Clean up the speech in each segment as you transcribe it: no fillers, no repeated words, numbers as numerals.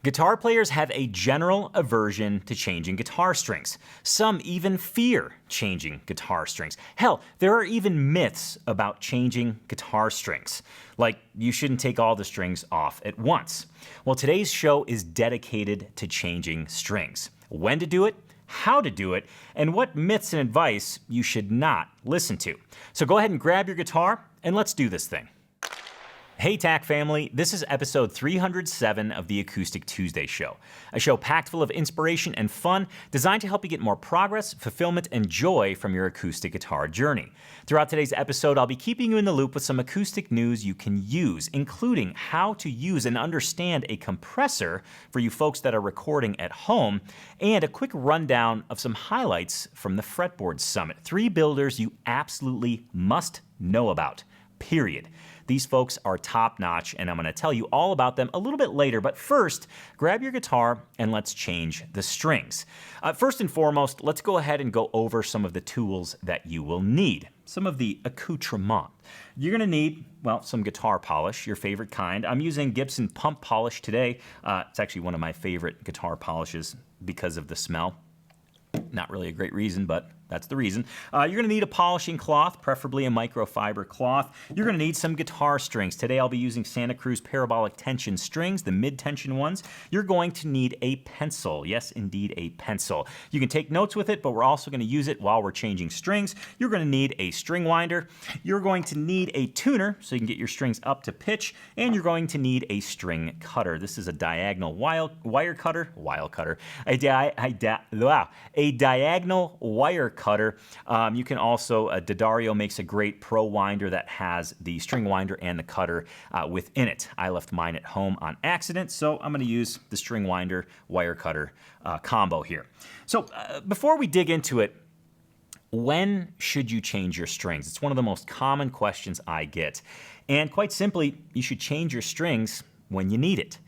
Guitar players have a general aversion to changing guitar strings. Some even fear changing guitar strings. Hell, there are even myths about changing guitar strings. Like, you shouldn't take all the strings off at once. Well, today's show is dedicated to changing strings. When to do it, how to do it, and what myths and advice you should not listen to. So go ahead and grab your guitar, and let's do this thing. Hey TAC family, this is episode 307 of the Acoustic Tuesday show. A show packed full of inspiration and fun, designed to help you get more progress, fulfillment, and joy from your acoustic guitar journey. Throughout today's episode, I'll be keeping you in the loop with some acoustic news you can use, including how to use and understand a compressor for you folks that are recording at home, and a quick rundown of some highlights from the Fretboard Summit. 3 builders you absolutely must know about, period. These folks are top-notch, and I'm going to tell you all about them a little bit later. But first, grab your guitar and let's change the strings. First and foremost, let's go ahead and go over some of the tools that you will need. Some of the accoutrement. You're going to need, well, some guitar polish, your favorite kind. I'm using Gibson Pump Polish today. It's actually one of my favorite guitar polishes because of the smell. Not really a great reason, but that's the reason. You're going to need a polishing cloth, preferably a microfiber cloth. You're going to need some guitar strings. Today I'll be using Santa Cruz parabolic tension strings, the mid-tension ones. You're going to need a pencil. Yes, indeed, a pencil. You can take notes with it, but we're also going to use it while we're changing strings. You're going to need a string winder. You're going to need a tuner so you can get your strings up to pitch, and you're going to need a string cutter. This is a diagonal wire cutter, a diagonal wire cutter. You can also, D'Addario makes a great pro winder that has the string winder and the cutter within it. I left mine at home on accident, so I'm going to use the string winder wire cutter combo here. So before we dig into it, when should you change your strings? It's one of the most common questions I get. And quite simply, you should change your strings when you need it.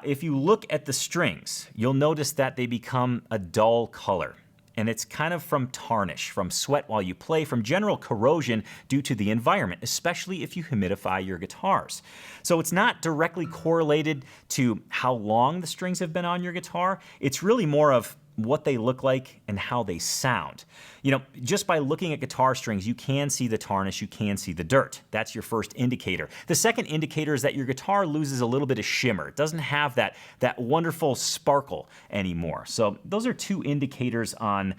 If you look at the strings, you'll notice that they become a dull color. And it's kind of from tarnish, from sweat while you play, from general corrosion due to the environment, especially if you humidify your guitars. So it's not directly correlated to how long the strings have been on your guitar. It's really more of what they look like and how they sound. You know, just by looking at guitar strings, you can see the tarnish, you can see the dirt. That's your first indicator. The second indicator is that your guitar loses a little bit of shimmer. It doesn't have that wonderful sparkle anymore. So those are 2 indicators on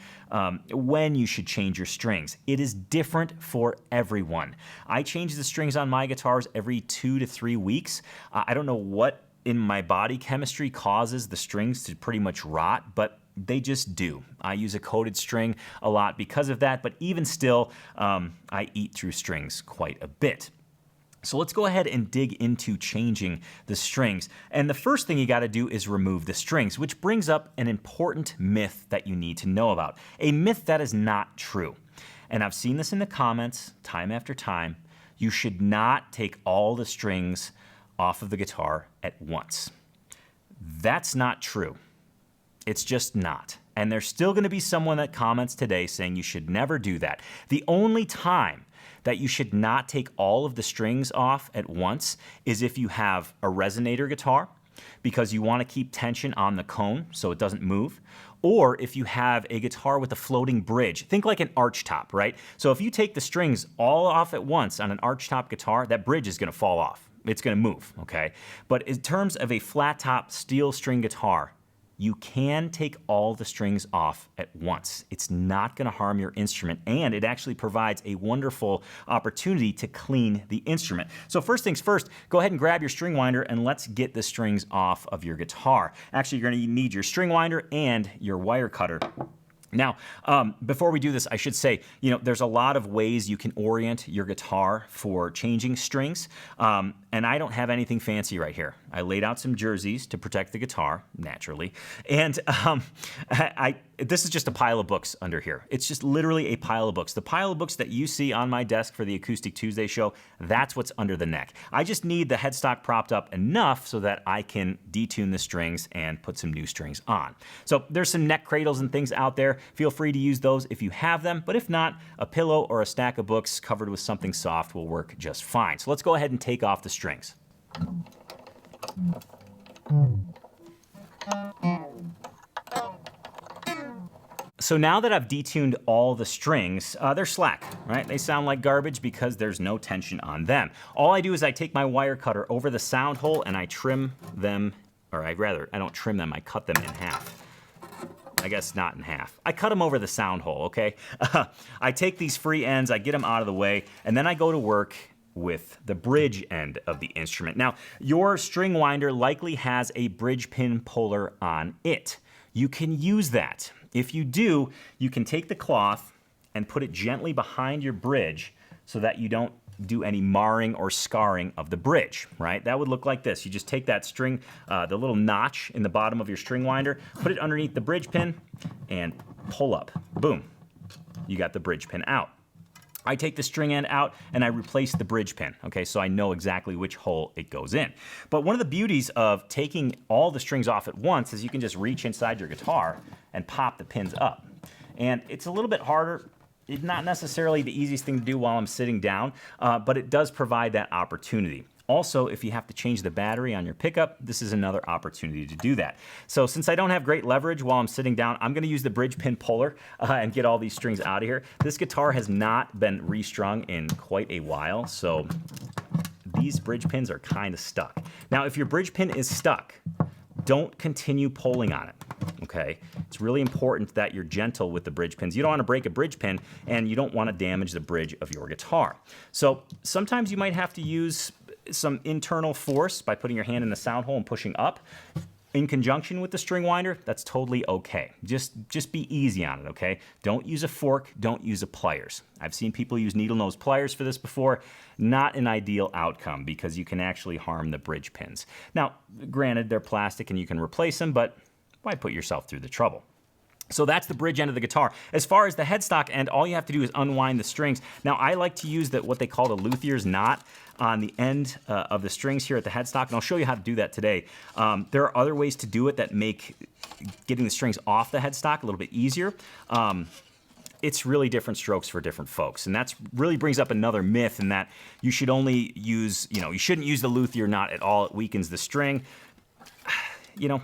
when you should change your strings. It is different for everyone. I change the strings on my guitars every 2 to 3 weeks. I don't know what in my body chemistry causes the strings to pretty much rot, but they just do. I use a coated string a lot because of that, but even still, I eat through strings quite a bit. So let's go ahead and dig into changing the strings. And the first thing you got to do is remove the strings, which brings up an important myth that you need to know about. A myth that is not true. And I've seen this in the comments time after time. You should not take all the strings off of the guitar at once. That's not true. It's just not. And there's still going to be someone that comments today saying you should never do that. The only time that you should not take all of the strings off at once is if you have a resonator guitar, because you want to keep tension on the cone so it doesn't move, or if you have a guitar with a floating bridge. Think like an arch top, right? So if you take the strings all off at once on an arch top guitar, that bridge is going to fall off. It's going to move, okay? But in terms of a flat top steel string guitar, you can take all the strings off at once. It's not going to harm your instrument, and it actually provides a wonderful opportunity to clean the instrument. So first things first, go ahead and grab your string winder and let's get the strings off of your guitar. Actually, you're going to need your string winder and your wire cutter. Now, before we do this, I should say, you know, there's a lot of ways you can orient your guitar for changing strings, and I don't have anything fancy right here. I laid out some jerseys to protect the guitar, naturally, and this is just a pile of books under here. It's just literally a pile of books. The pile of books that you see on my desk for the Acoustic Tuesday show, that's what's under the neck. I just need the headstock propped up enough so that I can detune the strings and put some new strings on. So there's some neck cradles and things out there. Feel free to use those if you have them, but if not, a pillow or a stack of books covered with something soft will work just fine. So let's go ahead and take off the strings. So now that I've detuned all the strings, they're slack, right? They sound like garbage because there's no tension on them. All I do is I take my wire cutter over the sound hole and I trim them, or I don't trim them, I cut them in half. I guess not in half. I cut them over the sound hole, okay? I take these free ends, I get them out of the way, and then I go to work with the bridge end of the instrument. Now, your string winder likely has a bridge pin puller on it. You can use that. If you do, you can take the cloth and put it gently behind your bridge so that you don't do any marring or scarring of the bridge, right? That would look like this. You just take that string, the little notch in the bottom of your string winder, put it underneath the bridge pin, and pull up. Boom. You got the bridge pin out. I take the string end out and I replace the bridge pin, okay, so I know exactly which hole it goes in. But one of the beauties of taking all the strings off at once is you can just reach inside your guitar and pop the pins up. And it's a little bit harder. It's not necessarily the easiest thing to do while I'm sitting down, but it does provide that opportunity. Also, if you have to change the battery on your pickup, this is another opportunity to do that. So since I don't have great leverage while I'm sitting down, I'm gonna use the bridge pin puller and get all these strings out of here. This guitar has not been restrung in quite a while, so these bridge pins are kind of stuck. Now, if your bridge pin is stuck, don't continue pulling on it, okay? It's really important that you're gentle with the bridge pins. You don't want to break a bridge pin, and you don't want to damage the bridge of your guitar. So sometimes you might have to use some internal force by putting your hand in the sound hole and pushing up. In conjunction with the string winder, that's totally okay. Just be easy on it, okay? Don't use a fork, don't use a pliers. I've seen people use needle nose pliers for this before. Not an ideal outcome because you can actually harm the bridge pins. Now, granted, they're plastic and you can replace them, but why put yourself through the trouble? So that's the bridge end of the guitar. As far as the headstock end, all you have to do is unwind the strings. Now, I like to use what they call the luthier's knot on the end of the strings here at the headstock, and I'll show you how to do that today. There are other ways to do it that make getting the strings off the headstock a little bit easier. It's really different strokes for different folks, and that really brings up another myth in that you should only use, you shouldn't use the luthier knot at all. It weakens the string. I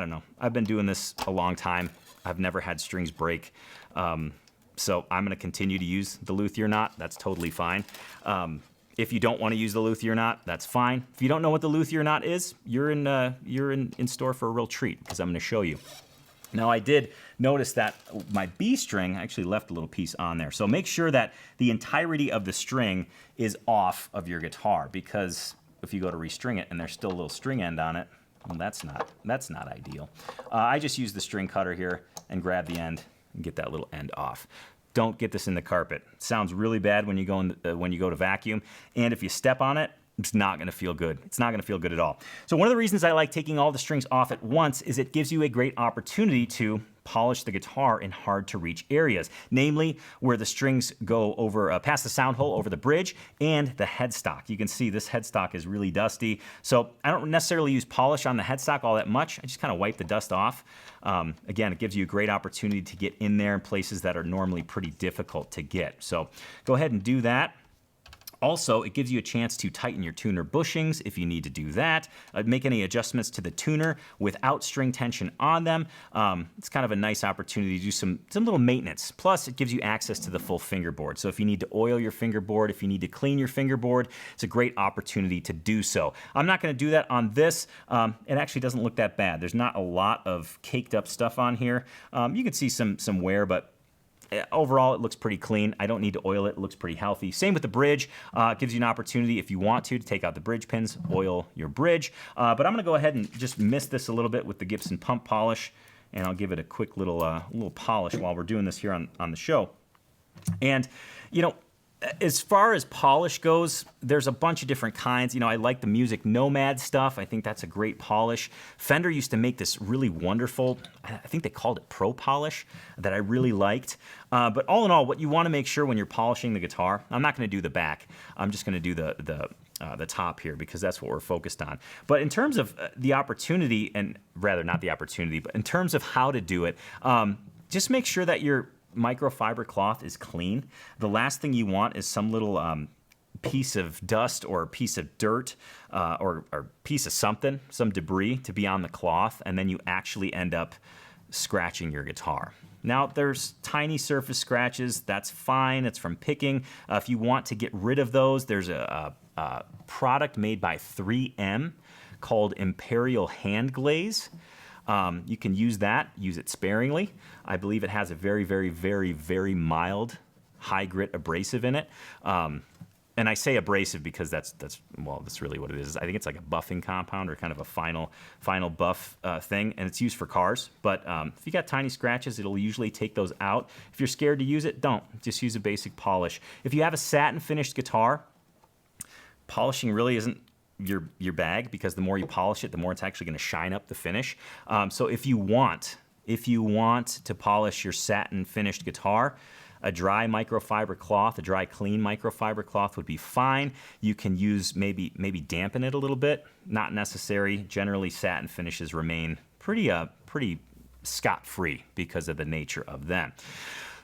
don't know. I've been doing this a long time. I've never had strings break. So I'm gonna continue to use the luthier knot. That's totally fine. If you don't wanna use the luthier knot, that's fine. If you don't know what the luthier knot is, you're in store for a real treat because I'm gonna show you. Now I did notice that my B string, I actually left a little piece on there. So make sure that the entirety of the string is off of your guitar, because if you go to restring it and there's still a little string end on it, well, that's not ideal. I just use the string cutter here and grab the end and get that little end off. Don't get this in the carpet. It sounds really bad when you go to vacuum, and if you step on it, it's not gonna feel good. It's not gonna feel good at all. So one of the reasons I like taking all the strings off at once is it gives you a great opportunity to polish the guitar in hard to reach areas, namely where the strings go over past the sound hole over the bridge and the headstock. You can see this headstock is really dusty. So I don't necessarily use polish on the headstock all that much. I just kind of wipe the dust off. Again, it gives you a great opportunity to get in there in places that are normally pretty difficult to get. So go ahead and do that. Also, it gives you a chance to tighten your tuner bushings if you need to do that. Make any adjustments to the tuner without string tension on them. It's kind of a nice opportunity to do some little maintenance. Plus, it gives you access to the full fingerboard. So if you need to oil your fingerboard, if you need to clean your fingerboard, it's a great opportunity to do so. I'm not gonna do that on this. It actually doesn't look that bad. There's not a lot of caked up stuff on here. You can see some wear, but overall, it looks pretty clean. I don't need to oil it. It looks pretty healthy. Same with the bridge. It gives you an opportunity, if you want to take out the bridge pins, oil your bridge. But I'm going to go ahead and just mist this a little bit with the Gibson pump polish, and I'll give it a quick little polish while we're doing this here on the show. And, as far as polish goes, there's a bunch of different kinds. I like the Music Nomad stuff. I think that's a great polish. Fender used to make this really wonderful, I think they called it Pro Polish, that I really liked. But all in all, what you want to make sure when you're polishing the guitar, I'm not going to do the back. I'm just going to do the top here because that's what we're focused on. But in terms of the opportunity, and rather not the opportunity, but in terms of how to do it, just make sure that your microfiber cloth is clean. The last thing you want is some little piece of dust or a piece of dirt or piece of something, some debris to be on the cloth, and then you actually end up scratching your guitar. Now, there's tiny surface scratches. That's fine. It's from picking. If you want to get rid of those, there's a product made by 3M called Imperial Hand Glaze. You can use that. Use it sparingly. I believe it has a very, very, very, very mild high grit abrasive in it. And I say abrasive because that's really what it is. I think it's like a buffing compound or kind of a final buff thing, and it's used for cars. But if you got tiny scratches, it'll usually take those out. If you're scared to use it, don't. Just use a basic polish. If you have a satin finished guitar, polishing really isn't your bag, because the more you polish it, the more it's actually going to shine up the finish. So if you want to polish your satin finished guitar, a dry microfiber cloth, a dry clean microfiber cloth would be fine. You can use maybe dampen it a little bit. Not necessary. Generally, satin finishes remain pretty scot-free because of the nature of them.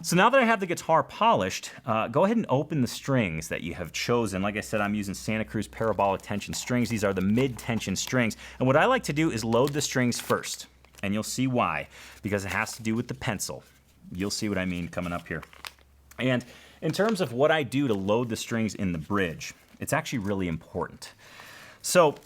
So now that I have the guitar polished, go ahead and open the strings that you have chosen. Like I said, I'm using Santa Cruz parabolic tension strings. These are the mid-tension strings. And what I like to do is load the strings first. And you'll see why, because it has to do with the pencil. You'll see what I mean coming up here. And in terms of what I do to load the strings in the bridge, it's actually really important. So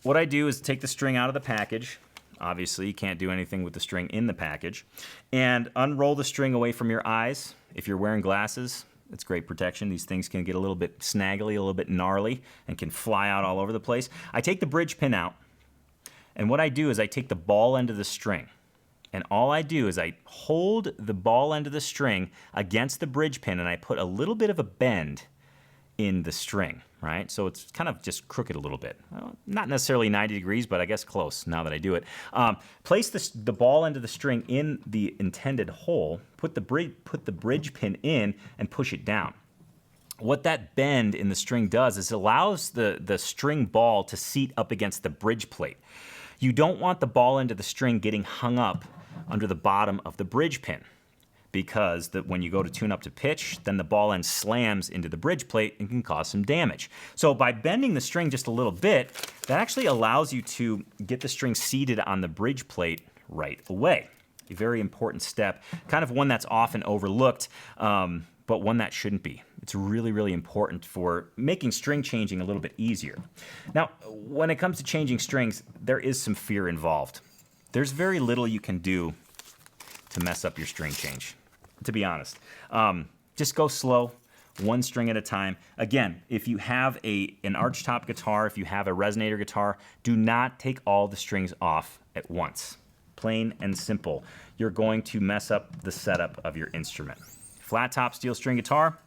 what I do is take the string out of the package. Obviously, you can't do anything with the string in the package. And unroll the string away from your eyes. If you're wearing glasses, it's great protection. These things can get a little bit snaggly, a little bit gnarly, and can fly out all over the place. I take the bridge pin out, and what I do is I take the ball end of the string. And all I do is I hold the ball end of the string against the bridge pin, and I put a little bit of a bend in the string, right? So it's kind of just crooked a little bit. Well, not necessarily 90 degrees, but I guess close now that I do it. Place the ball end of the string in the intended hole, put the bridge pin in, and push it down. What that bend in the string does is it allows the string ball to seat up against the bridge plate. You don't want the ball end of the string getting hung up under the bottom of the bridge pin, because when you go to tune up to pitch, then the ball end slams into the bridge plate and can cause some damage. So by bending the string just a little bit, that actually allows you to get the string seated on the bridge plate right away. A very important step, kind of one that's often overlooked, but one that shouldn't be. It's really, really important for making string changing a little bit easier. Now, when it comes to changing strings, there is some fear involved. There's very little you can do to mess up your string change, to be honest. Just go slow, one string at a time. Again, if you have an archtop guitar, if you have a resonator guitar, do not take all the strings off at once. Plain and simple. You're going to mess up the setup of your instrument. Flat top steel string guitar,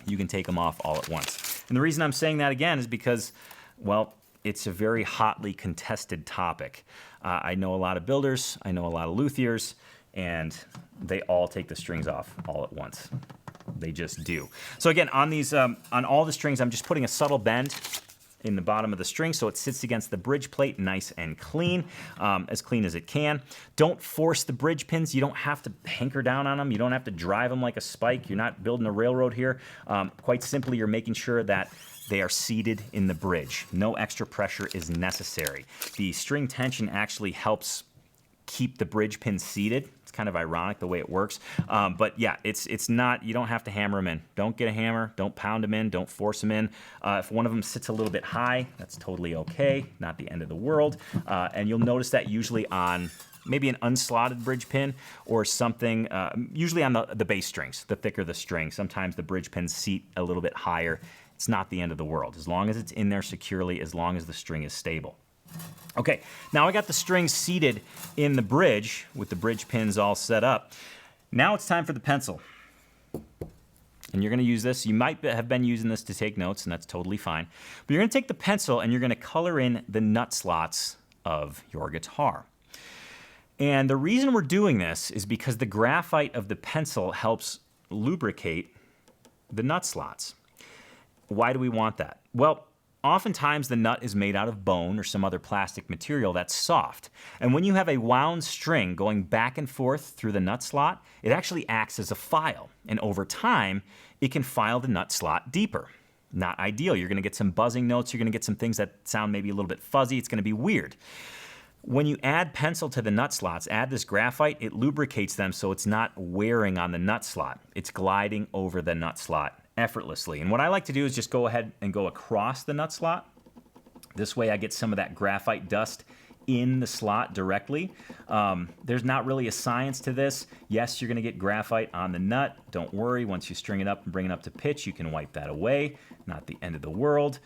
you can take them off all at once. And the reason I'm saying that again is because, well, it's a very hotly contested topic. I know a lot of builders, I know a lot of luthiers, and they all take the strings off all at once. They just do. So again, on these, on all the strings, I'm just putting a subtle bend in the bottom of the string so it sits against the bridge plate nice and clean as it can. Don't force the bridge pins. You don't have to hanker down on them. You don't have to drive them like a spike. You're not building a railroad here. Quite simply, you're making sure that they are seated in the bridge. No extra pressure is necessary. The string tension actually helps keep the bridge pin seated. It's kind of ironic the way it works. But yeah, it's not, you don't have to hammer them in. Don't get a hammer, don't pound them in, don't force them in. If one of them sits a little bit high, that's totally okay, not the end of the world. And you'll notice that usually on maybe an unslotted bridge pin or something, usually on the bass strings, the thicker the string. Sometimes the bridge pins seat a little bit higher. It's not the end of the world, as long as it's in there securely, as long as the string is stable. Okay, now I got the strings seated in the bridge with the bridge pins all set up. Now it's time for the pencil. And you're gonna use this, you might have been using this to take notes, and that's totally fine. But you're gonna take the pencil and you're gonna color in the nut slots of your guitar. And the reason we're doing this is because the graphite of the pencil helps lubricate the nut slots. Why do we want that? Well, oftentimes the nut is made out of bone or some other plastic material that's soft. And when you have a wound string going back and forth through the nut slot, it actually acts as a file. And over time, it can file the nut slot deeper. Not ideal. You're gonna get some buzzing notes. You're gonna get some things that sound maybe a little bit fuzzy. It's gonna be weird. When you add pencil to the nut slots, add this graphite, it lubricates them so it's not wearing on the nut slot. It's gliding over the nut slot effortlessly. And what I like to do is just go ahead and go across the nut slot. This way I get some of that graphite dust in the slot directly. There's not really a science to this. Yes, you're going to get graphite on the nut. Don't worry. Once you string it up and bring it up to pitch, you can wipe that away. Not the end of the world.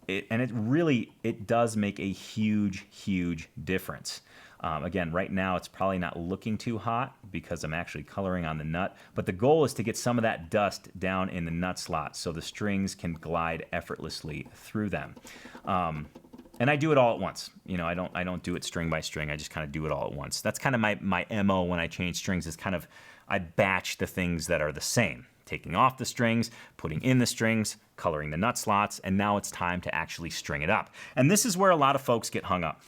It does make a huge difference. Again, right now it's probably not looking too hot because I'm actually coloring on the nut, but the goal is to get some of that dust down in the nut slot so the strings can glide effortlessly through them. And I do it all at once. You know, I don't do it string by string. I just kind of do it all at once. That's kind of my MO when I change strings, is kind of I batch the things that are the same. Taking off the strings, putting in the strings, coloring the nut slots, and now it's time to actually string it up. And this is where a lot of folks get hung up.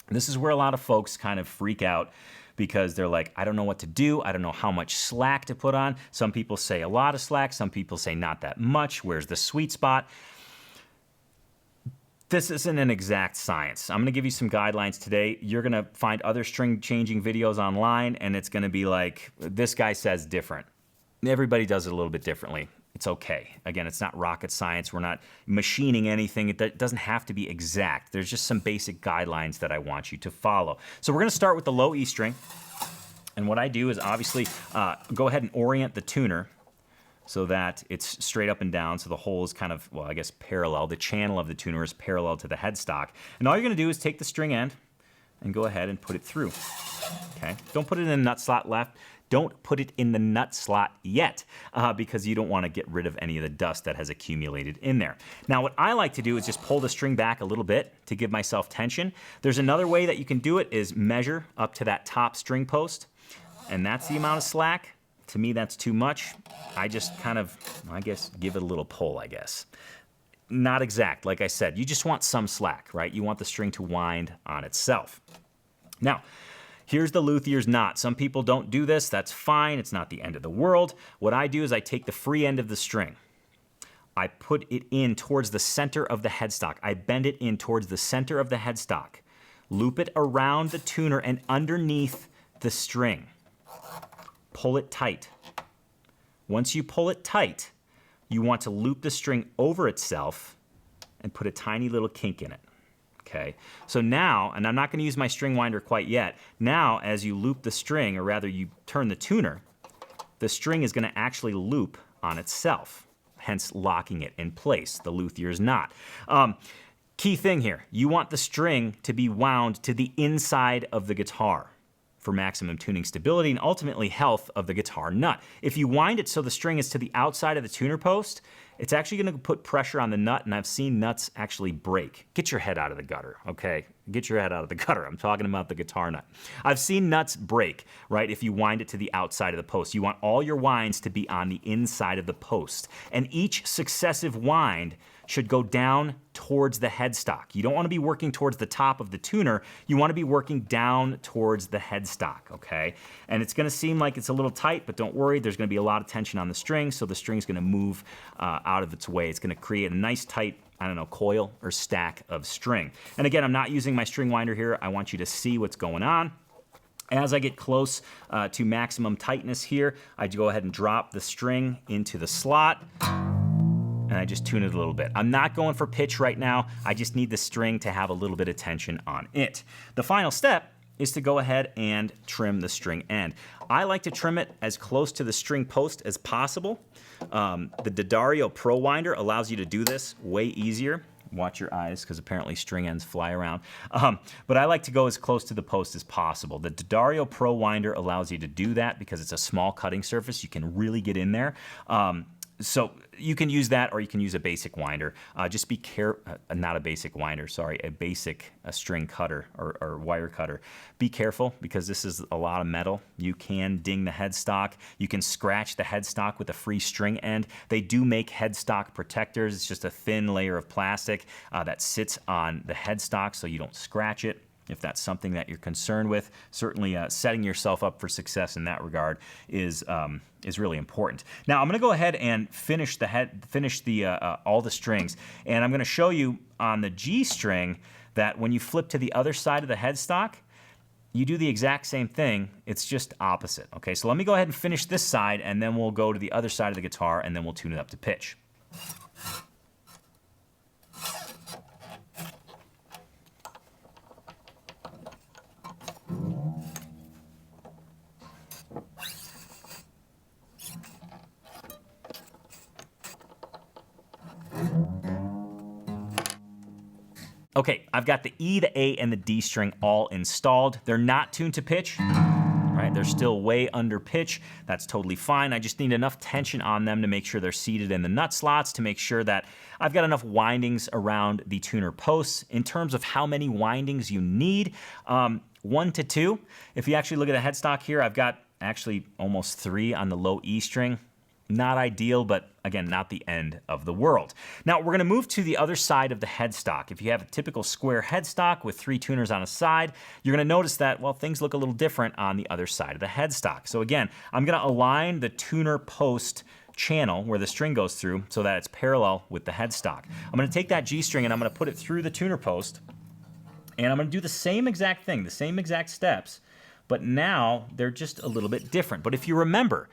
This is where a lot of folks kind of freak out because they're like, I don't know what to do. I don't know how much slack to put on. Some people say a lot of slack. Some people say not that much. Where's the sweet spot? This isn't an exact science. I'm going to give you some guidelines today. You're going to find other string changing videos online, and it's going to be like, this guy says different. Everybody does it a little bit differently. It's okay. Again, it's not rocket science. We're not machining anything. It doesn't have to be exact. There's just some basic guidelines that I want you to follow. So we're going to start with the low E string. And what I do is obviously go ahead and orient the tuner so that it's straight up and down, so the hole is kind of, well, I guess parallel. The channel of the tuner is parallel to the headstock. And all you're going to do is take the string end and go ahead and put it through. Okay? Don't put it in the nut slot left. Don't put it in the nut slot yet because you don't want to get rid of any of the dust that has accumulated in there. Now, what I like to do is just pull the string back a little bit to give myself tension. There's another way that you can do it, is measure up to that top string post, and that's the amount of slack. To me, that's too much. I just kind of, I guess, give it a little pull, I guess. Not exact, like I said. You just want some slack, right? You want the string to wind on itself. Now, here's the luthier's knot. Some people don't do this. That's fine. It's not the end of the world. What I do is I take the free end of the string. I put it in towards the center of the headstock. I bend it in towards the center of the headstock. Loop it around the tuner and underneath the string. Pull it tight. Once you pull it tight, you want to loop the string over itself and put a tiny little kink in it. Okay, so now, and I'm not going to use my string winder quite yet, now as you loop the string, or rather you turn the tuner, the string is going to actually loop on itself, hence locking it in place, the luthier's knot. Key thing here, you want the string to be wound to the inside of the guitar for maximum tuning stability and ultimately health of the guitar nut. If you wind it so the string is to the outside of the tuner post, it's actually going to put pressure on the nut, and I've seen nuts actually break. Get your head out of the gutter, okay? Get your head out of the gutter. I'm talking about the guitar nut. I've seen nuts break, right, if you wind it to the outside of the post. You want all your winds to be on the inside of the post, and each successive wind should go down towards the headstock. You don't want to be working towards the top of the tuner. You want to be working down towards the headstock, okay? And it's going to seem like it's a little tight, but don't worry. There's going to be a lot of tension on the string, so the string's going to move out of its way. It's going to create a nice tight, I don't know, coil or stack of string. And again, I'm not using my string winder here. I want you to see what's going on. As I get close to maximum tightness here, I go ahead and drop the string into the slot, and I just tune it a little bit. I'm not going for pitch right now. I just need the string to have a little bit of tension on it. The final step is to go ahead and trim the string end. I like to trim it as close to the string post as possible. The D'Addario Pro Winder allows you to do this way easier. Watch your eyes, because apparently string ends fly around. But I like to go as close to the post as possible. The D'Addario Pro Winder allows you to do that because it's a small cutting surface. You can really get in there. So you can use that, or you can use a basic winder. Just be careful, not a basic winder, sorry, a string cutter or wire cutter. Be careful, because this is a lot of metal. You can ding the headstock. You can scratch the headstock with a free string end. They do make headstock protectors. It's just a thin layer of plastic that sits on the headstock so you don't scratch it. If that's something that you're concerned with, certainly setting yourself up for success in that regard is really important. Now I'm going to go ahead and finish all the strings, and I'm going to show you on the G string that when you flip to the other side of the headstock, you do the exact same thing, it's just opposite. Okay, so let me go ahead and finish this side, and then we'll go to the other side of the guitar, and then we'll tune it up to pitch. Okay, I've got the E, the A, and the D string all installed. They're not tuned to pitch, right? They're still way under pitch. That's totally fine. I just need enough tension on them to make sure they're seated in the nut slots, to make sure that I've got enough windings around the tuner posts. In terms of how many windings you need, 1 to 2. If you actually look at the headstock here, I've got actually almost 3 on the low E string. Not ideal, but again, not the end of the world. Now we're gonna move to the other side of the headstock. If you have a typical square headstock with 3 tuners on a side, you're gonna notice that, well, things look a little different on the other side of the headstock. So again, I'm gonna align the tuner post channel where the string goes through so that it's parallel with the headstock. I'm gonna take that G string and I'm gonna put it through the tuner post, and I'm gonna do the same exact thing, the same exact steps, but now they're just a little bit different. But if you remember,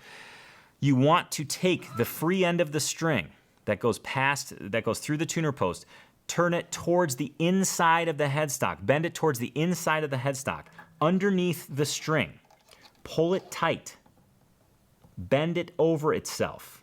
you want to take the free end of the string that goes through the tuner post, turn it towards the inside of the headstock, bend it towards the inside of the headstock, underneath the string, pull it tight, bend it over itself.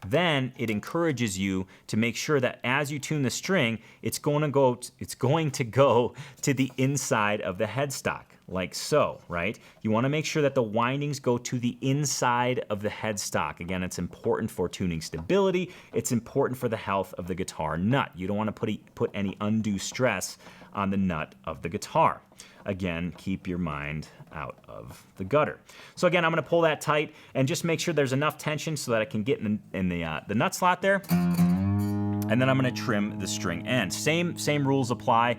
Then it encourages you to make sure that as you tune the string, it's going to go to the inside of the headstock, like so, right? You want to make sure that the windings go to the inside of the headstock. Again, it's important for tuning stability. It's important for the health of the guitar nut. You don't want to put any undue stress on the nut of the guitar. Again, keep your mind out of the gutter. So again, I'm going to pull that tight and just make sure there's enough tension so that I can get in the nut slot there. And then I'm going to trim the string end. Same rules apply.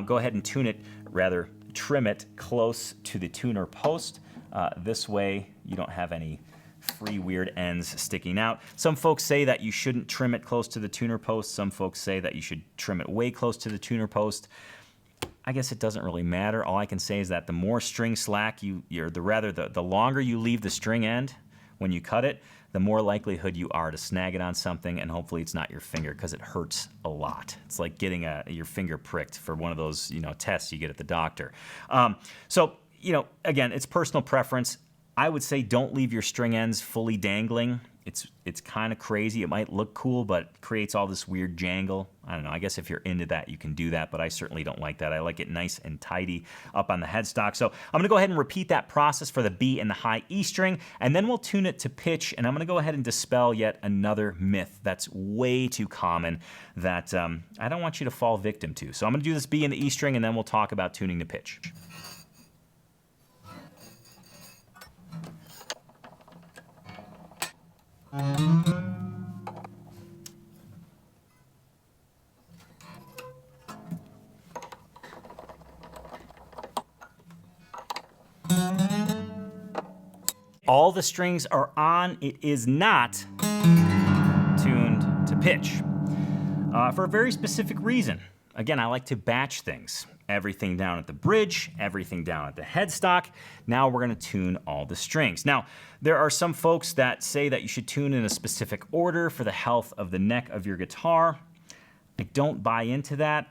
Go ahead and trim it close to the tuner post. This way you don't have any free weird ends sticking out. Some folks say that you shouldn't trim it close to the tuner post. Some folks say that you should trim it way close to the tuner post. I guess it doesn't really matter. All I can say is that the more string slack the longer you leave the string end when you cut it, the more likelihood you are to snag it on something, and hopefully it's not your finger, because it hurts a lot. It's like getting your finger pricked for one of those tests you get at the doctor. So again, it's personal preference. I would say don't leave your string ends fully dangling. It's kind of crazy. It might look cool, but creates all this weird jangle. I don't know. I guess if you're into that, you can do that, but I certainly don't like that. I like it nice and tidy up on the headstock. So I'm going to go ahead and repeat that process for the B and the high E string, and then we'll tune it to pitch, and I'm going to go ahead and dispel yet another myth that's way too common that I don't want you to fall victim to. So I'm going to do this B and the E string, and then we'll talk about tuning to pitch. All the strings are on. It is not tuned to pitch for a very specific reason. Again, I like to batch things. Everything down at the bridge, everything down at the headstock. Now we're going to tune all the strings. Now, there are some folks that say that you should tune in a specific order for the health of the neck of your guitar. I don't buy into that.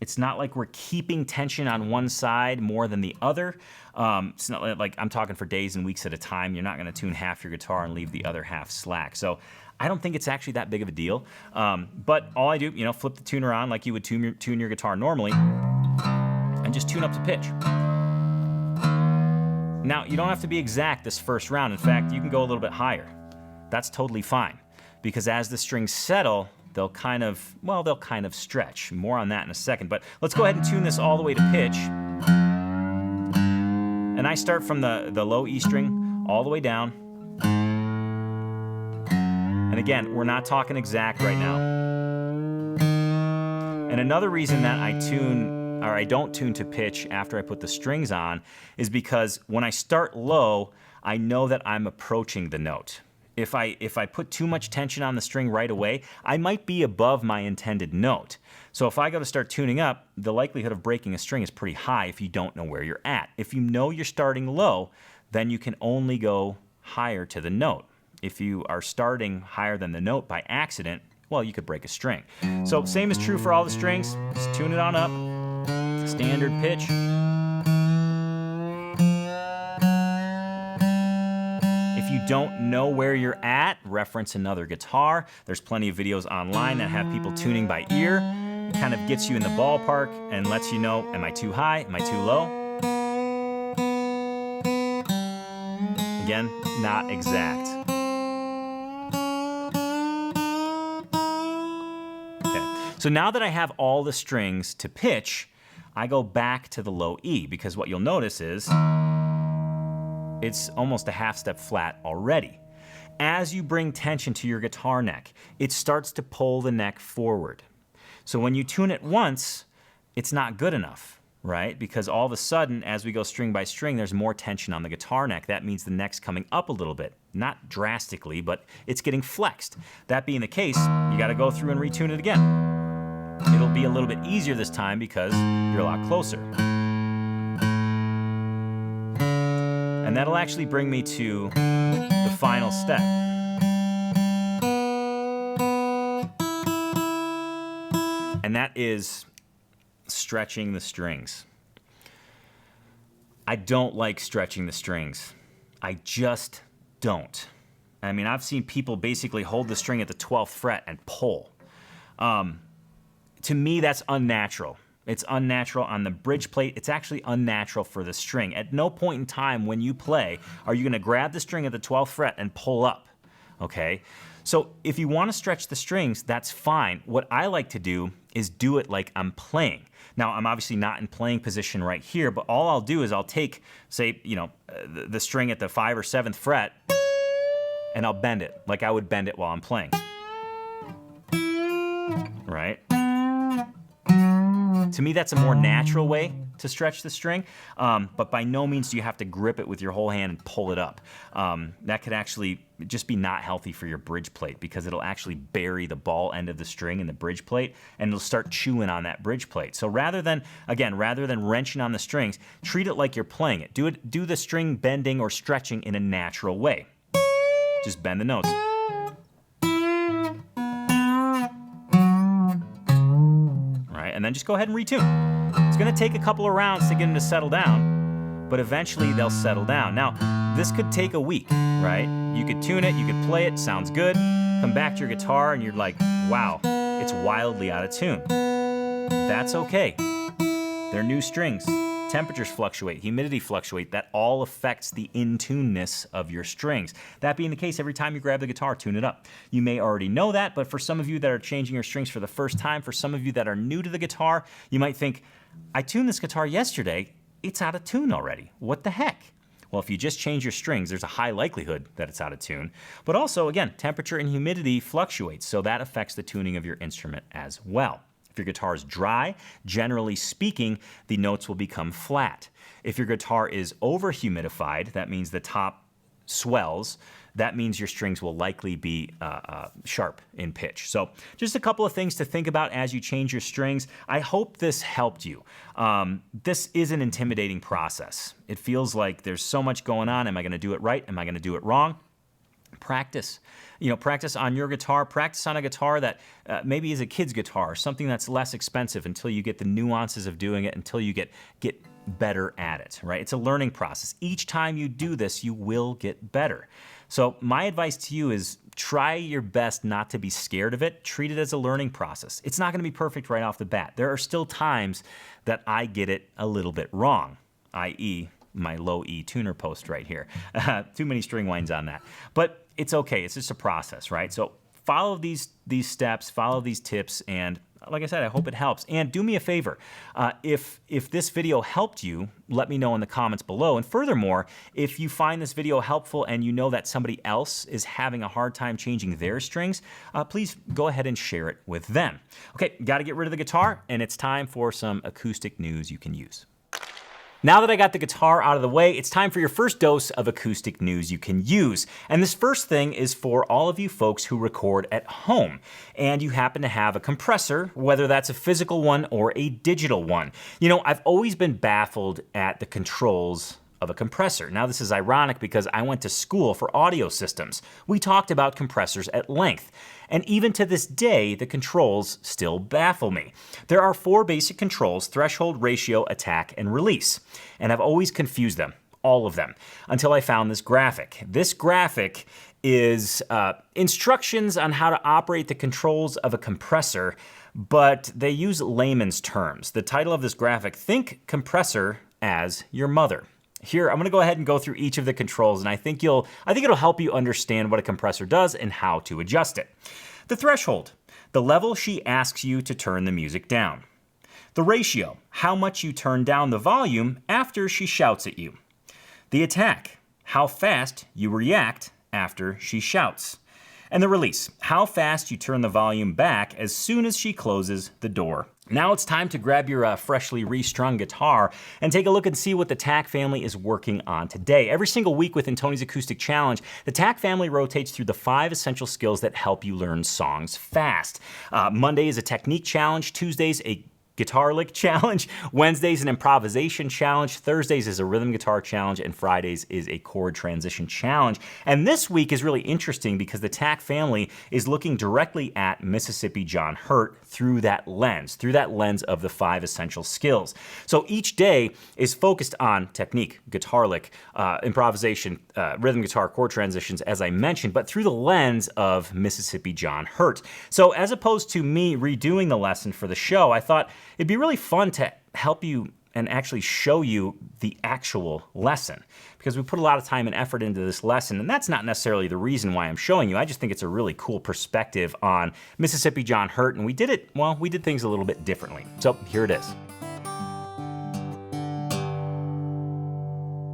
It's not like we're keeping tension on one side more than the other. It's not like I'm talking for days and weeks at a time. You're not going to tune half your guitar and leave the other half slack. So I don't think it's actually that big of a deal. But all I do, flip the tuner on like you would tune your guitar normally, and just tune up to pitch. Now, you don't have to be exact this first round. In fact, you can go a little bit higher. That's totally fine, because as the strings settle, they'll kind of stretch. More on that in a second, but let's go ahead and tune this all the way to pitch. And I start from the low E string all the way down. And again, we're not talking exact right now. And another reason that I don't tune to pitch after I put the strings on is because when I start low, I know that I'm approaching the note. if I put too much tension on the string right away, I might be above my intended note. So if I go to start tuning up, the likelihood of breaking a string is pretty high if you don't know where you're at. If you know you're starting low, then you can only go higher to the note. If you are starting higher than the note by accident, well, you could break a string. So same is true for all the strings. Just tune it on up. Standard pitch. If you don't know where you're at, reference another guitar. There's plenty of videos online that have people tuning by ear. It kind of gets you in the ballpark and lets you know, am I too high? Am I too low? Again, not exact. So now that I have all the strings to pitch, I go back to the low E, because what you'll notice is it's almost a half step flat already. As you bring tension to your guitar neck, it starts to pull the neck forward. So when you tune it once, it's not good enough, right? Because all of a sudden, as we go string by string, there's more tension on the guitar neck. That means the neck's coming up a little bit. Not drastically, but it's getting flexed. That being the case, you gotta go through and retune it again. It'll be a little bit easier this time because you're a lot closer. And that'll actually bring me to the final step. And that is stretching the strings. I don't like stretching the strings. I just don't. I mean, I've seen people basically hold the string at the 12th fret and pull. To me, that's unnatural. It's unnatural on the bridge plate. It's actually unnatural for the string. At no point in time when you play are you going to grab the string at the 12th fret and pull up, okay? So if you want to stretch the strings, that's fine. What I like to do is do it like I'm playing. Now, I'm obviously not in playing position right here, but all I'll do is I'll take, say, the string at the 5th or 7th fret, and I'll bend it like I would bend it while I'm playing, right? To me, that's a more natural way to stretch the string, but by no means do you have to grip it with your whole hand and pull it up. That could actually just be not healthy for your bridge plate, because it'll actually bury the ball end of the string in the bridge plate, and it'll start chewing on that bridge plate. So rather than wrenching on the strings, treat it like you're playing it. Do the string bending or stretching in a natural way. Just bend the notes. And then just go ahead and retune. It's gonna take a couple of rounds to get them to settle down, but eventually they'll settle down. Now, this could take a week, right? You could tune it, you could play it, sounds good, come back to your guitar and you're like, wow, it's wildly out of tune. That's okay. They're new strings. Temperatures fluctuate, humidity fluctuate. That all affects the in-tuneness of your strings. That being the case, every time you grab the guitar, tune it up. You may already know that, but for some of you that are changing your strings for the first time, for some of you that are new to the guitar, you might think, I tuned this guitar yesterday, it's out of tune already. What the heck? Well, if you just change your strings, there's a high likelihood that it's out of tune. But also, again, temperature and humidity fluctuates, so that affects the tuning of your instrument as well. If your guitar is dry, generally speaking, the notes will become flat. If your guitar is over-humidified, that means the top swells, that means your strings will likely be sharp in pitch. So just a couple of things to think about as you change your strings. I hope this helped you. This is an intimidating process. It feels like there's so much going on. Am I gonna do it right? Am I gonna do it wrong? Practice. Practice on your guitar. Practice on a guitar that maybe is a kid's guitar, something that's less expensive, until you get the nuances of doing it, until you get better at it, right? It's a learning process. Each time you do this, you will get better. So my advice to you is try your best not to be scared of it. Treat it as a learning process. It's not going to be perfect right off the bat. There are still times that I get it a little bit wrong, i.e., my low E tuner post right here. Too many string winds on that. But it's okay. It's just a process, right? So follow these steps, follow these tips, and like I said, I hope it helps. And do me a favor. If this video helped you, let me know in the comments below. And furthermore, if you find this video helpful and you know that somebody else is having a hard time changing their strings, please go ahead and share it with them. Okay, got to get rid of the guitar, and it's time for some acoustic news you can use. Now that I got the guitar out of the way, it's time for your first dose of acoustic news you can use. And this first thing is for all of you folks who record at home and you happen to have a compressor, whether that's a physical one or a digital one. You know, I've always been baffled at the controls of a compressor. Now this is ironic because I went to school for audio systems. We talked about compressors at length. And even to this day, the controls still baffle me. There are 4 basic controls: threshold, ratio, attack, and release. And I've always confused them, all of them, until I found this graphic. This graphic is instructions on how to operate the controls of a compressor, but they use layman's terms. The title of this graphic, Think Compressor as Your Mother. Here, I'm gonna go ahead and go through each of the controls, and I think it'll help you understand what a compressor does and how to adjust it. The threshold, the level she asks you to turn the music down. The ratio, how much you turn down the volume after she shouts at you. The attack, how fast you react after she shouts. And the release, how fast you turn the volume back as soon as she closes the door. Now it's time to grab your freshly restrung guitar and take a look and see what the TAC family is working on today. Every single week within Tony's Acoustic Challenge, the TAC family rotates through the 5 essential skills that help you learn songs fast. Monday is a technique challenge, Tuesdays a guitar lick challenge, Wednesdays an improvisation challenge, Thursdays is a rhythm guitar challenge, and Fridays is a chord transition challenge. And this week is really interesting because the TAC family is looking directly at Mississippi John Hurt through that lens of the 5 essential skills. So each day is focused on technique, guitar lick, improvisation, rhythm guitar, chord transitions, as I mentioned, but through the lens of Mississippi John Hurt. So as opposed to me redoing the lesson for the show, I thought it'd be really fun to help you and actually show you the actual lesson, because we put a lot of time and effort into this lesson, and that's not necessarily the reason why I'm showing you. I just think it's a really cool perspective on Mississippi John Hurt, and we did things a little bit differently. So here it is.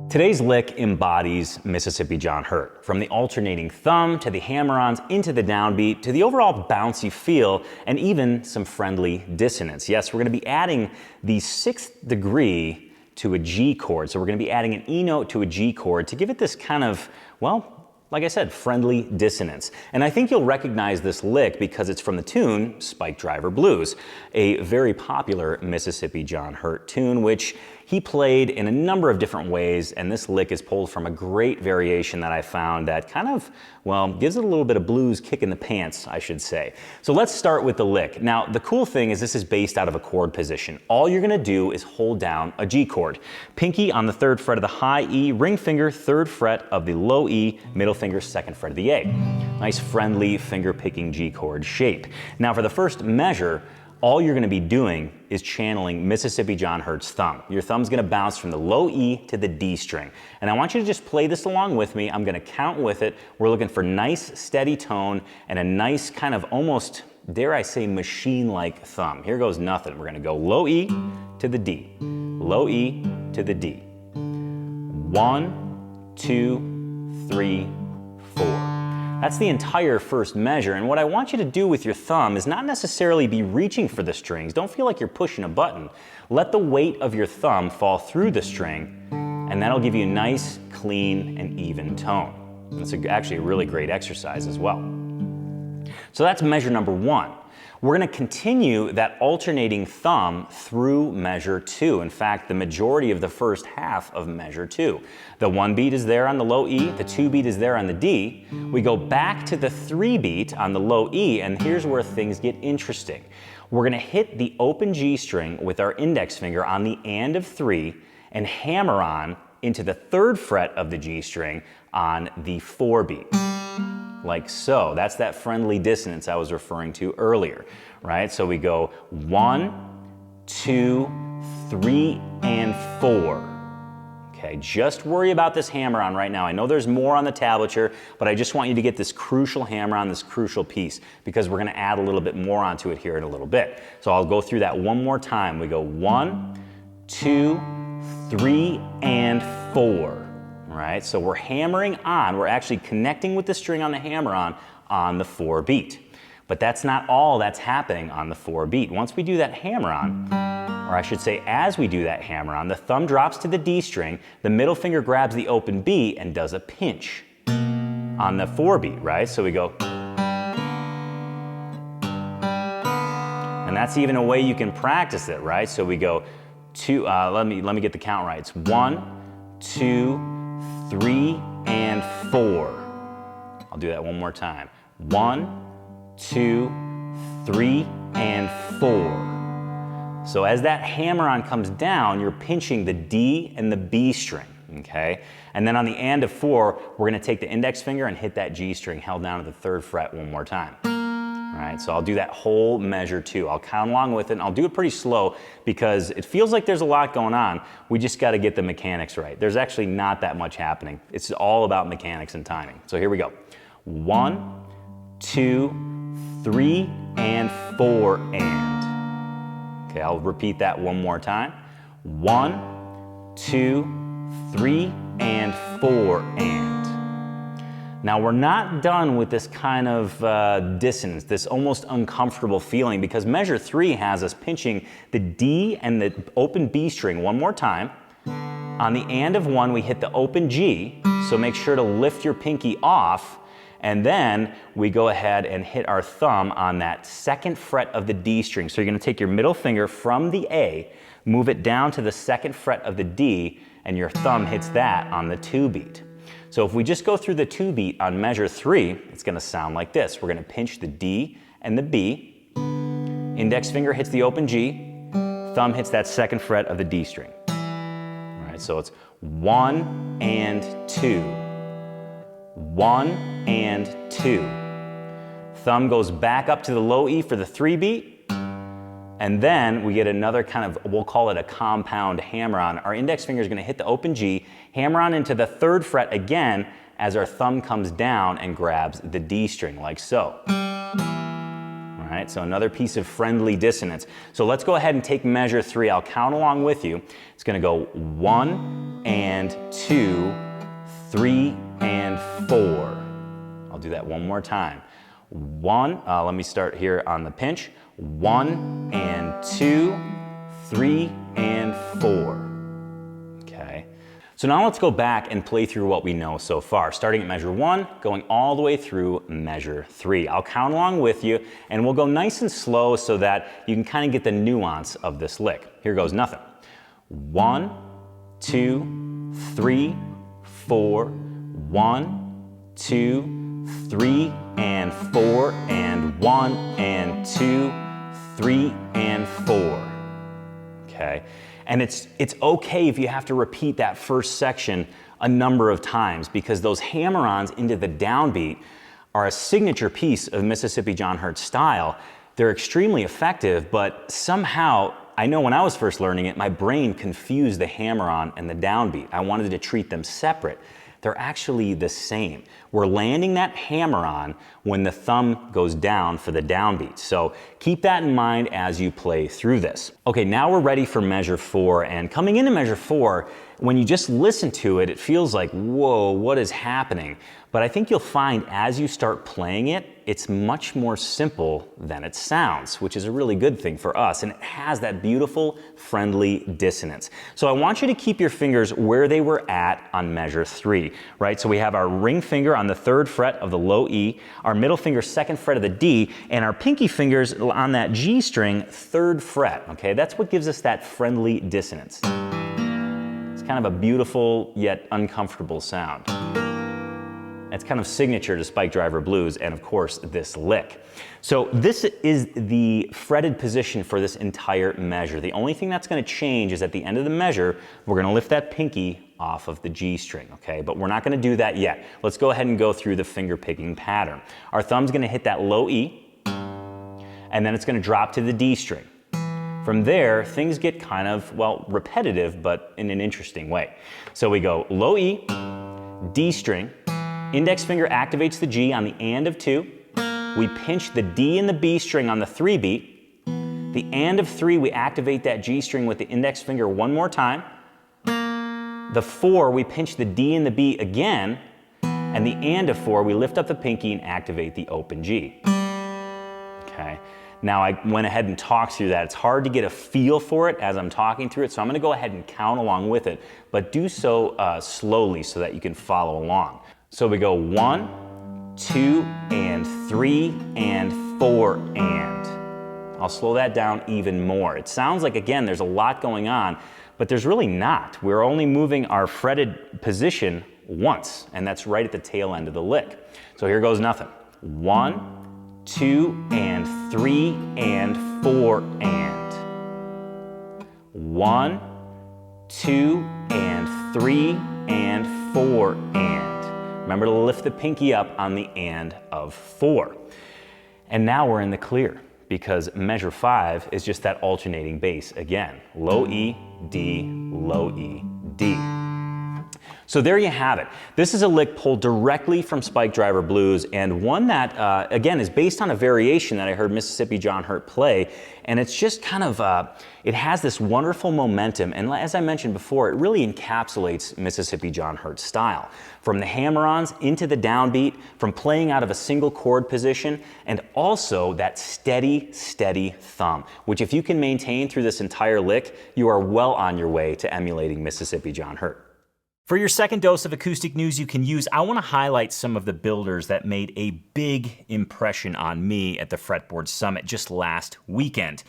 Today's lick embodies Mississippi John Hurt. From the alternating thumb to the hammer-ons into the downbeat to the overall bouncy feel and even some friendly dissonance. Yes, we're gonna be adding the 6th degree to a G chord. So we're gonna be adding an E note to a G chord to give it this kind of, well, like I said, friendly dissonance. And I think you'll recognize this lick because it's from the tune Spike Driver Blues, a very popular Mississippi John Hurt tune, which he played in a number of different ways, and this lick is pulled from a great variation that I found that kind of, well, gives it a little bit of blues kick in the pants, I should say. So let's start with the lick. Now, the cool thing is this is based out of a chord position. All you're gonna do is hold down a G chord. Pinky on the 3rd fret of the high E, ring finger 3rd fret of the low E, middle finger 2nd fret of the A. Nice friendly finger picking G chord shape. Now for the first measure, all you're gonna be doing is channeling Mississippi John Hurt's thumb. Your thumb's gonna bounce from the low E to the D string. And I want you to just play this along with me. I'm gonna count with it. We're looking for nice, steady tone and a nice kind of almost, dare I say, machine-like thumb. Here goes nothing. We're gonna go low E to the D, low E to the D. 1, 2, 3, 4. That's the entire first measure, and what I want you to do with your thumb is not necessarily be reaching for the strings. Don't feel like you're pushing a button. Let the weight of your thumb fall through the string, and that'll give you a nice, clean, and even tone. It's actually a really great exercise as well. So that's measure number 1. We're gonna continue that alternating thumb through measure 2. In fact, the majority of the first half of measure 2. The 1 beat is there on the low E, the 2 beat is there on the D. We go back to the 3 beat on the low E, and here's where things get interesting. We're gonna hit the open G string with our index finger on the and of 3 and hammer on into the 3rd fret of the G string on the 4 beat. Like so. That's that friendly dissonance I was referring to earlier, right? So we go 1, 2, 3, and 4. Okay, just worry about this hammer on right now. I know there's more on the tablature, but I just want you to get this crucial hammer on, this crucial piece, because we're gonna add a little bit more onto it here in a little bit. So I'll go through that one more time. We go 1, 2, 3, and 4. All right, so we're hammering on, we're actually connecting with the string on the hammer on the 4 beat. But that's not all that's happening on the 4 beat. Once we do that hammer on, or I should say as we do that hammer-on, the thumb drops to the D string, the middle finger grabs the open B and does a pinch on the 4 beat, right? So we go, and that's even a way you can practice it, right? So we go two, let me get the count right. It's 1, 2, 3, and 4. I'll do that one more time. 1, 2, 3, and 4. So as that hammer-on comes down, you're pinching the D and the B string, okay? And then on the and of 4, we're gonna take the index finger and hit that G string held down to the 3rd fret one more time. All right, so I'll do that whole measure too. I'll count along with it, and I'll do it pretty slow because it feels like there's a lot going on. We just gotta get the mechanics right. There's actually not that much happening. It's all about mechanics and timing. So here we go. 1, 2, 3, and 4, and. Okay, I'll repeat that one more time. 1, 2, 3, and 4, and. Now we're not done with this kind of dissonance, this almost uncomfortable feeling, because measure 3 has us pinching the D and the open B string one more time. On the and of 1, we hit the open G, so make sure to lift your pinky off, and then we go ahead and hit our thumb on that 2nd fret of the D string. So you're gonna take your middle finger from the A, move it down to the 2nd fret of the D, and your thumb hits that on the 2 beat. So if we just go through the 2 beat on measure 3, it's gonna sound like this. We're gonna pinch the D and the B, index finger hits the open G, thumb hits that 2nd fret of the D string. All right, so it's 1 and 2, 1 and 2. Thumb goes back up to the low E for the 3 beat, and then we get another kind of, we'll call it a compound hammer-on. Our index finger is gonna hit the open G, hammer on into the 3rd fret again as our thumb comes down and grabs the D string, like so. All right, so another piece of friendly dissonance. So let's go ahead and take measure 3. I'll count along with you. It's gonna go 1 and 2, 3 and 4. I'll do that one more time. 1, let me start here on the pinch. 1 and 2, 3 and 4. Okay. So now let's go back and play through what we know so far, starting at measure 1, going all the way through measure 3. I'll count along with you, and we'll go nice and slow so that you can kind of get the nuance of this lick. Here goes nothing. 1, 2, 3, 4, 1, 2, 3, and 4, and 1, and 2, 3, and 4. Okay, and it's okay if you have to repeat that first section a number of times, because those hammer-ons into the downbeat are a signature piece of Mississippi John Hurt style. They're extremely effective, but somehow, I know when I was first learning it, my brain confused the hammer-on and the downbeat. I wanted to treat them separate. They're actually the same. We're landing that hammer-on when the thumb goes down for the downbeat. So keep that in mind as you play through this. Okay, now we're ready for measure 4, and coming into measure 4, when you just listen to it, it feels like, whoa, what is happening? But I think you'll find as you start playing it, it's much more simple than it sounds, which is a really good thing for us, and it has that beautiful, friendly dissonance. So I want you to keep your fingers where they were at on measure 3, right? So we have our ring finger on the 3rd fret of the low E, our middle finger 2nd fret of the D, and our pinky fingers on that G string 3rd fret, okay? That's what gives us that friendly dissonance. It's kind of a beautiful yet uncomfortable sound. It's kind of signature to Spike Driver Blues and of course this lick. So this is the fretted position for this entire measure. The only thing that's going to change is at the end of the measure, we're going to lift that pinky off of the G string, okay? But we're not going to do that yet. Let's go ahead and go through the finger picking pattern. Our thumb's going to hit that low E, and then it's going to drop to the D string. From there, things get kind of, well, repetitive, but in an interesting way. So we go low E, D string, index finger activates the G on the and of 2. We pinch the D and the B string on the 3 beat. The and of 3, we activate that G string with the index finger one more time. The 4, we pinch the D and the B again. And the and of 4, we lift up the pinky and activate the open G. Okay. Now I went ahead and talked through that. It's hard to get a feel for it as I'm talking through it, so I'm gonna go ahead and count along with it, but do so slowly so that you can follow along. So we go 1, 2, and 3, and 4, and. I'll slow that down even more. It sounds like, again, there's a lot going on, but there's really not. We're only moving our fretted position once, and that's right at the tail end of the lick. So here goes nothing. 1, 2, and 3, and 4, and. 1, 2, and 3, and 4, and. Remember to lift the pinky up on the and of 4. And now we're in the clear, because measure 5 is just that alternating bass again. Low E, D, low E, D. So there you have it. This is a lick pulled directly from Spike Driver Blues, and one that, again, is based on a variation that I heard Mississippi John Hurt play, and it's just kind of, it has this wonderful momentum, and as I mentioned before, it really encapsulates Mississippi John Hurt's style. From the hammer-ons into the downbeat, from playing out of a single chord position, and also that steady, steady thumb, which if you can maintain through this entire lick, you are well on your way to emulating Mississippi John Hurt. For your second dose of acoustic news you can use, I want to highlight some of the builders that made a big impression on me at the Fretboard Summit just last weekend.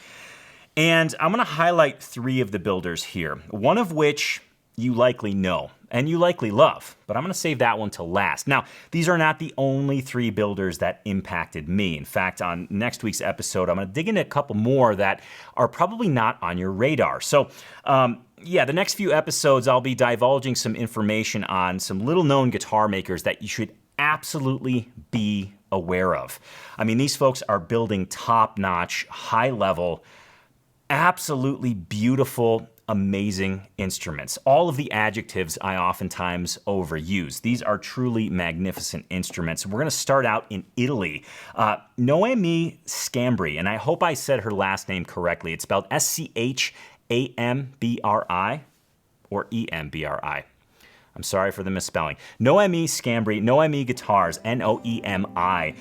And I'm going to highlight 3 of the builders here, one of which you likely know and you likely love, but I'm going to save that one to last. Now, these are not the only 3 builders that impacted me. In fact, on next week's episode, I'm going to dig into a couple more that are probably not on your radar. So, yeah, the next few episodes, I'll be divulging some information on some little-known guitar makers that you should absolutely be aware of. I mean, these folks are building top-notch, high-level, absolutely beautiful, amazing instruments. All of the adjectives I oftentimes overuse. These are truly magnificent instruments. We're going to start out in Italy. Noemi Scambri, and I hope I said her last name correctly. It's spelled S-C-H-A-M-B-R-I or E-M-B-R-I. I'm sorry for the misspelling. Noemi Scambri, Noemi Guitars, N-O-E-M-I.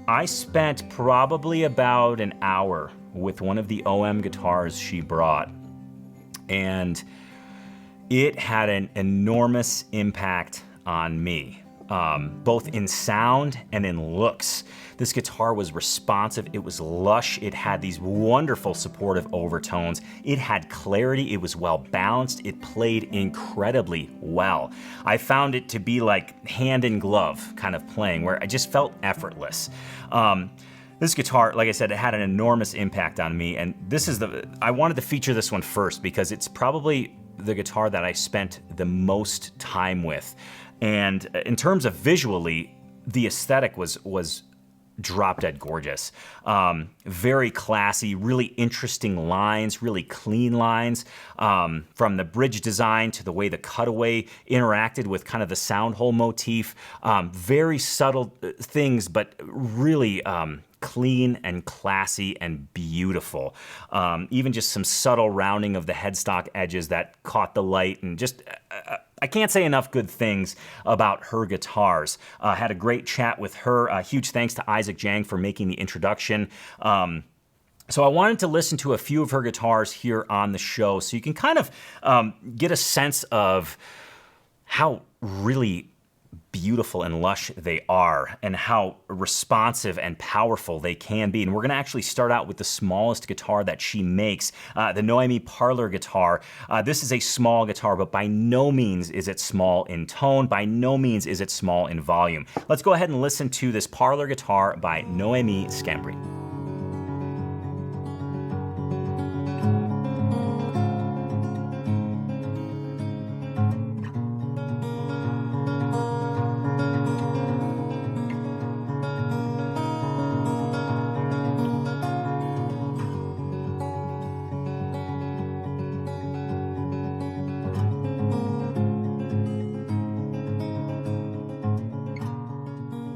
I spent probably about an hour with one of the OM guitars she brought, and it had an enormous impact on me, both in sound and in looks. This guitar was responsive, it was lush, it had these wonderful supportive overtones, it had clarity, it was well balanced, it played incredibly well. I found it to be like hand in glove kind of playing, where I just felt effortless. This guitar, like I said, it had an enormous impact on me, and I wanted to feature this one first because it's probably the guitar that I spent the most time with. And in terms of visually, the aesthetic was drop dead gorgeous. Very classy, really interesting lines, really clean lines. From the bridge design to the way the cutaway interacted with kind of the sound hole motif. Very subtle things, but really clean and classy and beautiful. Even just some subtle rounding of the headstock edges that caught the light, and just I can't say enough good things about her guitars. Had a great chat with her. Huge thanks to Isaac Jang for making the introduction. So I wanted to listen to a few of her guitars here on the show so you can kind of get a sense of how really beautiful and lush they are, and how responsive and powerful they can be. And we're going to actually start out with the smallest guitar that she makes, the Noemi Parlor guitar. This is a small guitar, but by no means is it small in tone. By no means is it small in volume. Let's go ahead and listen to this Parlor guitar by Noemi Scambri.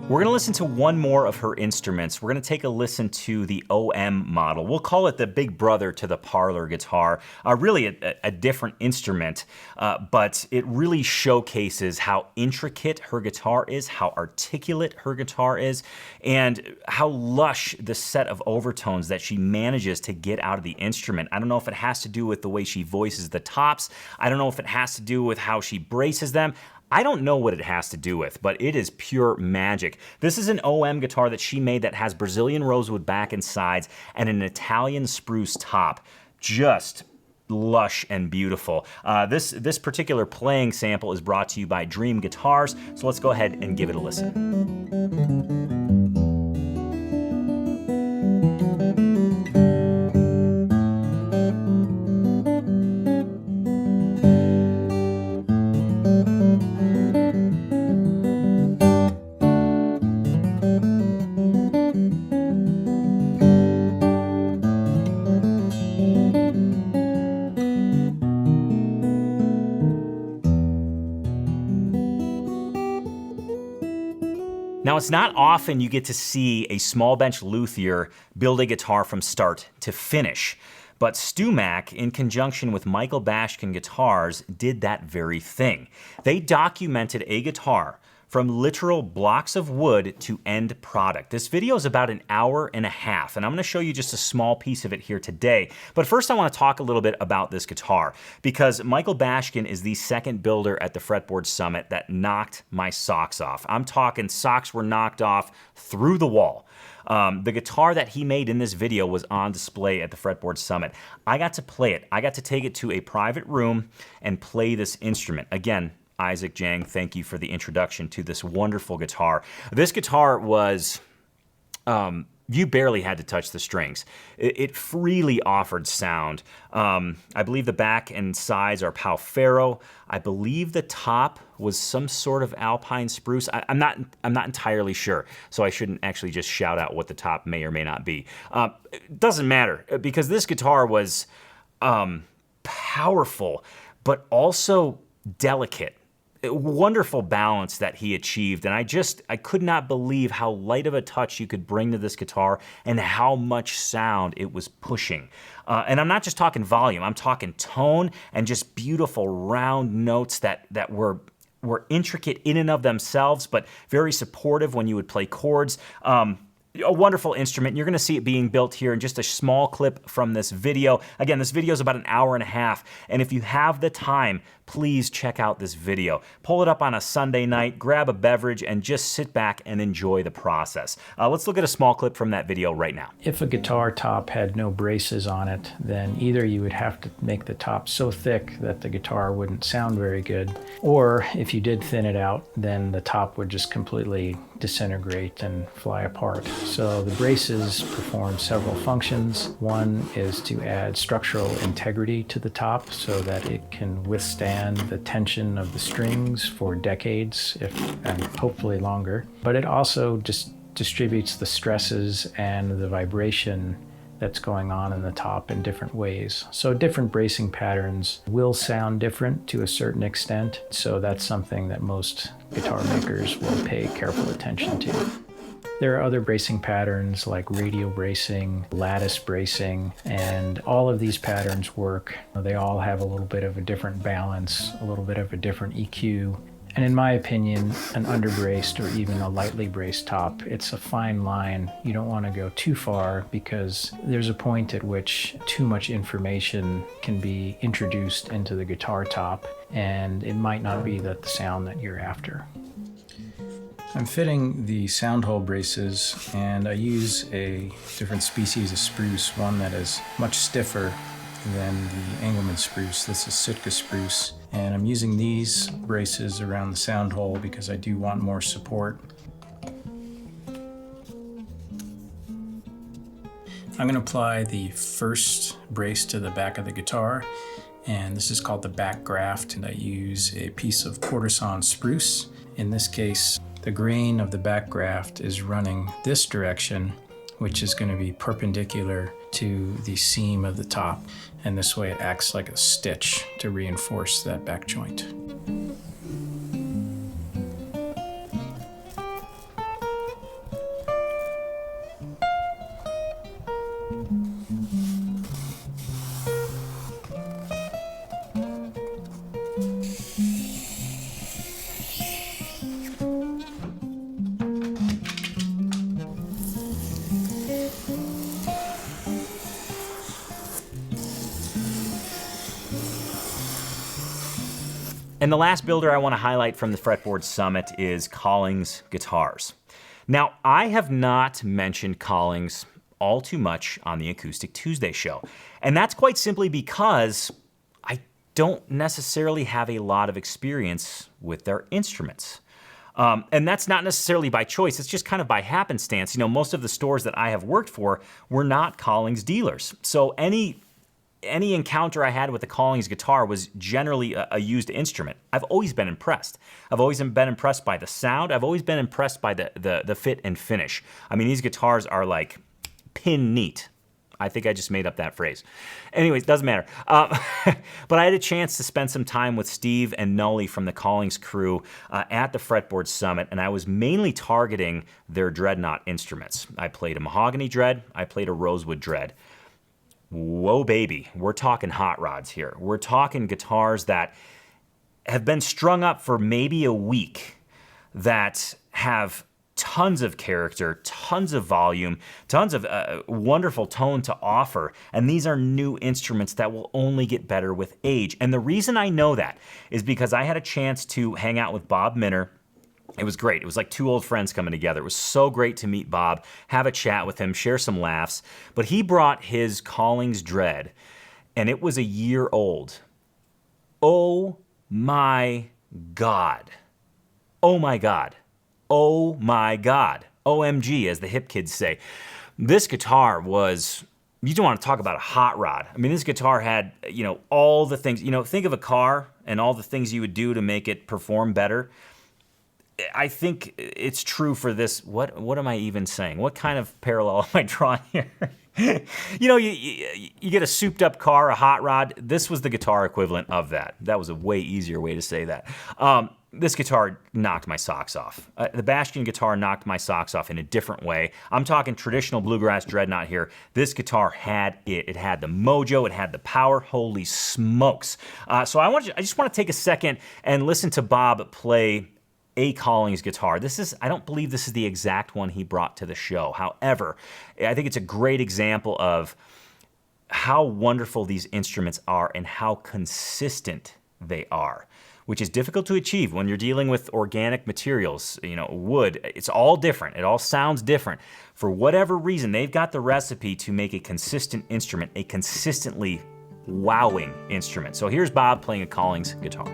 We're going to listen to one more of her instruments. We're going to take a listen to the OM model. We'll call it the big brother to the parlor guitar. Really a different instrument, but it really showcases how intricate her guitar is, how articulate her guitar is, and how lush the set of overtones that she manages to get out of the instrument. I don't know if it has to do with the way she voices the tops. I don't know if it has to do with how she braces them. I don't know what it has to do with, but it is pure magic. This is an OM guitar that she made that has Brazilian rosewood back and sides and an Italian spruce top. Just lush and beautiful. This particular playing sample is brought to you by Dream Guitars, so let's go ahead and give it a listen. Now, it's not often you get to see a small bench luthier build a guitar from start to finish, but Stu Mack, in conjunction with Michael Bashkin Guitars, did that very thing. They documented a guitar from literal blocks of wood to end product. This video is about an hour and a half, and I'm gonna show you just a small piece of it here today. But first I wanna talk a little bit about this guitar, because Michael Bashkin is the second builder at the Fretboard Summit that knocked my socks off. I'm talking socks were knocked off through the wall. The guitar that he made in this video was on display at the Fretboard Summit. I got to play it. I got to take it to a private room and play this instrument. Again, Isaac Jang, thank you for the introduction to this wonderful guitar. This guitar was, you barely had to touch the strings. It freely offered sound. I believe the back and sides are Pau Ferro. I believe the top was some sort of alpine spruce. I'm not entirely sure, so I shouldn't actually just shout out what the top may or may not be. It doesn't matter, because this guitar was powerful, but also delicate. Wonderful balance that he achieved, and I could not believe how light of a touch you could bring to this guitar and how much sound it was pushing. And I'm not just talking volume, I'm talking tone and just beautiful round notes that were intricate in and of themselves, but very supportive when you would play chords. A wonderful instrument. You're going to see it being built here in just a small clip from this video. Again, this video is about an hour and a half, and if you have the time, please check out this video. Pull it up on a Sunday night, grab a beverage, and just sit back and enjoy the process. Let's look at a small clip from that video right now. If a guitar top had no braces on it, then either you would have to make the top so thick that the guitar wouldn't sound very good, or if you did thin it out, then the top would just completely disintegrate and fly apart. So the braces perform several functions. One is to add structural integrity to the top so that it can withstand the tension of the strings for decades, and hopefully longer. But it also just distributes the stresses and the vibration that's going on in the top in different ways. So different bracing patterns will sound different to a certain extent, so that's something that most guitar makers will pay careful attention to. There are other bracing patterns like radial bracing, lattice bracing, and all of these patterns work. They all have a little bit of a different balance, a little bit of a different EQ. And in my opinion, an underbraced or even a lightly braced top, it's a fine line. You don't want to go too far, because there's a point at which too much information can be introduced into the guitar top, and it might not be the sound that you're after. I'm fitting the sound hole braces, and I use a different species of spruce, one that is much stiffer than the Engelmann spruce. This is Sitka spruce, and I'm using these braces around the sound hole because I do want more support. I'm going to apply the first brace to the back of the guitar, and this is called the back graft, and I use a piece of quarter-sawn spruce. In this case, the grain of the back graft is running this direction, which is going to be perpendicular to the seam of the top, and this way it acts like a stitch to reinforce that back joint. And the last builder I want to highlight from the Fretboard Summit is Collings Guitars. Now, I have not mentioned Collings all too much on the Acoustic Tuesday show. And that's quite simply because I don't necessarily have a lot of experience with their instruments. And that's not necessarily by choice, it's just kind of by happenstance. You know, most of the stores that I have worked for were not Collings dealers. So any encounter I had with the Collings guitar was generally a used instrument. I've always been impressed. I've always been impressed by the sound. I've always been impressed by the fit and finish. I mean, these guitars are like pin neat. I think I just made up that phrase. Anyways, doesn't matter. But I had a chance to spend some time with Steve and Nully from the Collings crew at the Fretboard Summit, and I was mainly targeting their dreadnought instruments. I played a mahogany dread. I played a rosewood dread. Whoa, baby, we're talking hot rods here. We're talking guitars that have been strung up for maybe a week, that have tons of character, tons of volume, tons of wonderful tone to offer. And these are new instruments that will only get better with age. And the reason I know that is because I had a chance to hang out with Bob Minner. It was great. It was like two old friends coming together. It was so great to meet Bob, have a chat with him, share some laughs. But he brought his Collings Dread, and it was a year old. Oh my God. Oh my God. Oh my God. OMG, as the hip kids say. This guitar was, you don't want to talk about a hot rod. I mean, this guitar had, you know, all the things, you know, think of a car and all the things you would do to make it perform better. I think it's true for this. What am I even saying? What kind of parallel am I drawing here? You know, you get a souped up car, a hot rod. This was the guitar equivalent of that. That was a way easier way to say that. This guitar knocked my socks off. The Bastion guitar knocked my socks off in a different way. I'm talking traditional bluegrass dreadnought here. This guitar had it. It had the mojo. It had the power. Holy smokes. So I just want to take a second and listen to Bob play a Collings guitar. I don't believe this is the exact one he brought to the show. However, I think it's a great example of how wonderful these instruments are and how consistent they are, which is difficult to achieve when you're dealing with organic materials, you know, wood. It's all different. It all sounds different. For whatever reason, they've got the recipe to make a consistent instrument, a consistently wowing instrument. So here's Bob playing a Collings guitar.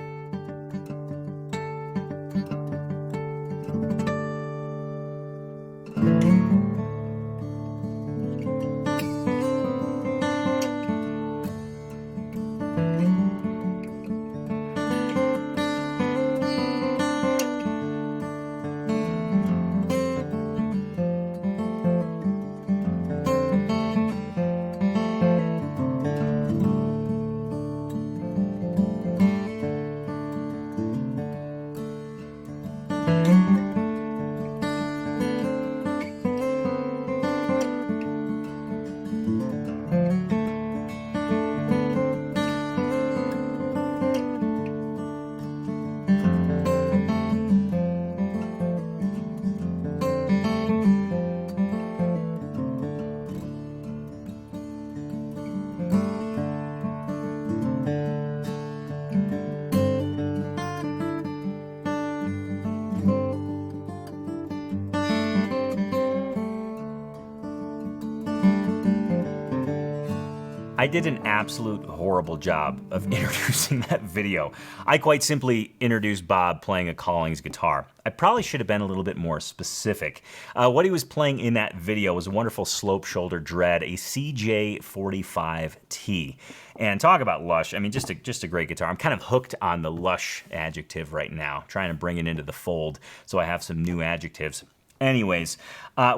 I did an absolute horrible job of introducing that video. I quite simply introduced Bob playing a Collings guitar. I probably should have been a little bit more specific. What he was playing in that video was a wonderful slope shoulder dread, a CJ45T. And talk about lush, I mean, just a great guitar. I'm kind of hooked on the lush adjective right now, trying to bring it into the fold so I have some new adjectives. Anyways,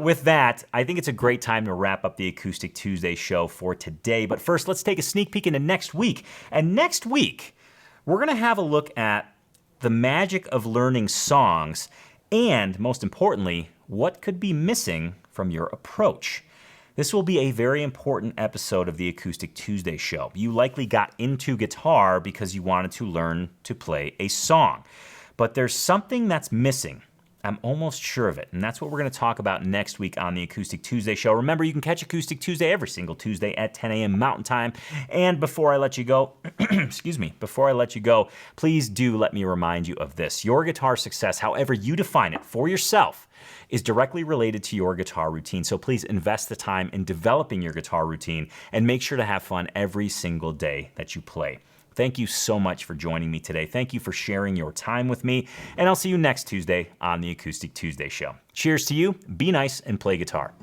with that, I think it's a great time to wrap up the Acoustic Tuesday show for today. But first, let's take a sneak peek into next week. And next week, we're going to have a look at the magic of learning songs and, most importantly, what could be missing from your approach. This will be a very important episode of the Acoustic Tuesday show. You likely got into guitar because you wanted to learn to play a song. But there's something that's missing. I'm almost sure of it, and that's what we're going to talk about next week on the Acoustic Tuesday show. Remember, you can catch Acoustic Tuesday every single Tuesday at 10 a.m. Mountain Time. And before I let you go, before I let you go, please do let me remind you of this. Your guitar success, however you define it for yourself, is directly related to your guitar routine. So please invest the time in developing your guitar routine and make sure to have fun every single day that you play. Thank you so much for joining me today. Thank you for sharing your time with me, and I'll see you next Tuesday on the Acoustic Tuesday show. Cheers to you, be nice, and play guitar.